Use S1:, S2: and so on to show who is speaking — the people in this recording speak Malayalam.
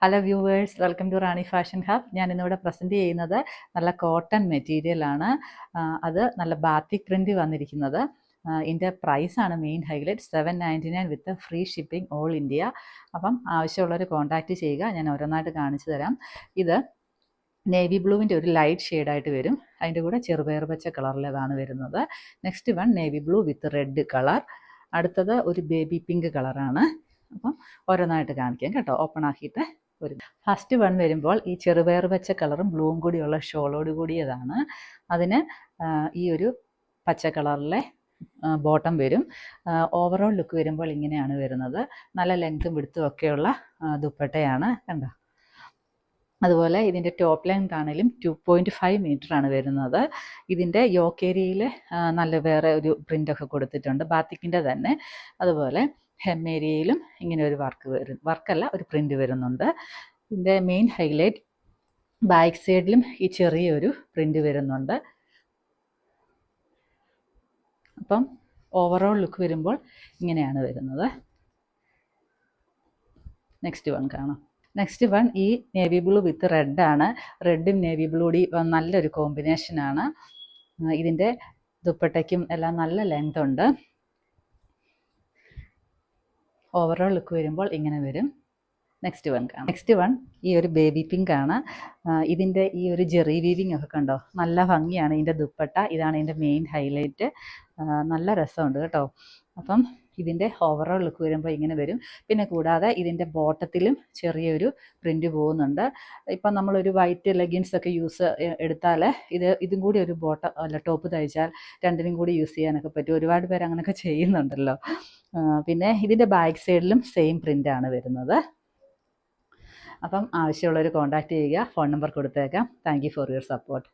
S1: Hello viewers, welcome to Rani fashion hub. ഞാൻ ഇന്നിവിടെ പ്രസൻറ്റ് ചെയ്യുന്നത് നല്ല കോട്ടൺ മെറ്റീരിയലാണ്. അത് നല്ല ബാത്തിക് പ്രിൻ്റ് വന്നിരിക്കുന്നത്. ഇതിൻ്റെ പ്രൈസാണ് main highlight. 799 with free shipping all India. അപ്പം ആവശ്യമുള്ളവർ കോൺടാക്റ്റ് ചെയ്യുക. ഞാൻ ഓരോന്നായിട്ട് കാണിച്ചു തരാം. ഇത് നേവി ബ്ലൂവിൻ്റെ ഒരു ലൈറ്റ് ഷെയ്ഡായിട്ട് വരും. അതിൻ്റെ കൂടെ ചെറുപയർ പച്ച കളറിലേതാണ് വരുന്നത്. Next one navy blue with red colour. അടുത്തത് ഒരു ബേബി പിങ്ക് കളറാണ്. അപ്പം ഓരോന്നായിട്ട് കാണിക്കാം കേട്ടോ, ഓപ്പൺ ആക്കിയിട്ട്. ഫസ്റ്റ് വൺ വരുമ്പോൾ ഈ ചെറുപയർ പച്ച കളറും ബ്ലൂവും കൂടിയുള്ള ഷോളോട് കൂടിയതാണ്. അതിന് ഈ ഒരു പച്ച കളറിലെ ബോട്ടം വരും. ഓവറോൾ ലുക്ക് വരുമ്പോൾ ഇങ്ങനെയാണ് വരുന്നത്. നല്ല ലെങ്ത്തും വിടുത്തും ഒക്കെയുള്ള ദുപ്പട്ടയാണ്, കണ്ടോ. അതുപോലെ ഇതിൻ്റെ ടോപ്പ് ലെങ്ത് ആണെങ്കിലും 2.5 മീറ്ററാണ് വരുന്നത്. ഇതിൻ്റെ യോക്ക് ഏരിയയിൽ നല്ല വേറെ ഒരു പ്രിൻ്റൊക്കെ കൊടുത്തിട്ടുണ്ട്, ബാത്തിക്കിൻ്റെ തന്നെ. അതുപോലെ ഹെം ഏരിയയിലും ഇങ്ങനെ ഒരു വർക്കല്ല, ഒരു പ്രിൻ്റ് വരുന്നുണ്ട്. ഇതിൻ്റെ മെയിൻ ഹൈലൈറ്റ് ബാക്ക് സൈഡിലും ഈ ചെറിയൊരു പ്രിൻ്റ് വരുന്നുണ്ട്. അപ്പം ഓവറോൾ ലുക്ക് വരുമ്പോൾ ഇങ്ങനെയാണ് വരുന്നത്. നെക്സ്റ്റ് വൺ കാണാം. നെക്സ്റ്റ് വൺ ഈ നേവി ബ്ലൂ വിത്ത് റെഡാണ്. റെഡും നേവി ബ്ലൂടി നല്ലൊരു കോമ്പിനേഷനാണ്. ഇതിൻ്റെ ദുപ്പട്ടയ്ക്കും എല്ലാം നല്ല ലെങ്ത് ഉണ്ട്. ഓവറോൾ ലുക്ക് വരുമ്പോൾ ഇങ്ങനെ വരും. നെക്സ്റ്റ് വൺ കാണാം. നെക്സ്റ്റ് വൺ ഈ ഒരു ബേബി പിങ്ക് ആണ്. ഇതിൻ്റെ ഈ ഒരു ജെറി വീവിങ് ഒക്കെ കണ്ടോ, നല്ല ഭംഗിയാണ് ഇതിൻ്റെ ദുപ്പട്ട. ഇതാണ് ഇതിൻ്റെ മെയിൻ ഹൈലൈറ്റ്. നല്ല രസമുണ്ട് കേട്ടോ. അപ്പം ഇതിൻ്റെ ഓവറോൾ ലുക്ക് വരുമ്പോൾ ഇങ്ങനെ വരും. പിന്നെ കൂടാതെ ഇതിൻ്റെ ബോട്ടത്തിലും ചെറിയൊരു പ്രിൻ്റ് പോകുന്നുണ്ട്. ഇപ്പം നമ്മളൊരു വൈറ്റ് ലെഗിൻസ് ഒക്കെ എടുത്താൽ ഇതും കൂടി ഒരു ടോപ്പ് തയ്ച്ചാൽ രണ്ടിനും കൂടി യൂസ് ചെയ്യാനൊക്കെ പറ്റും. ഒരുപാട് പേര് അങ്ങനെയൊക്കെ ചെയ്യുന്നുണ്ടല്ലോ. പിന്നെ ഇതിൻ്റെ ബാക്ക് സൈഡിലും സെയിം പ്രിൻ്റാണ് വരുന്നത്. അപ്പം ആവശ്യമുള്ളവർ കോൺടാക്റ്റ് ചെയ്യുക. ഫോൺ നമ്പർ കൊടുത്തേക്കാം. Thank you for your support.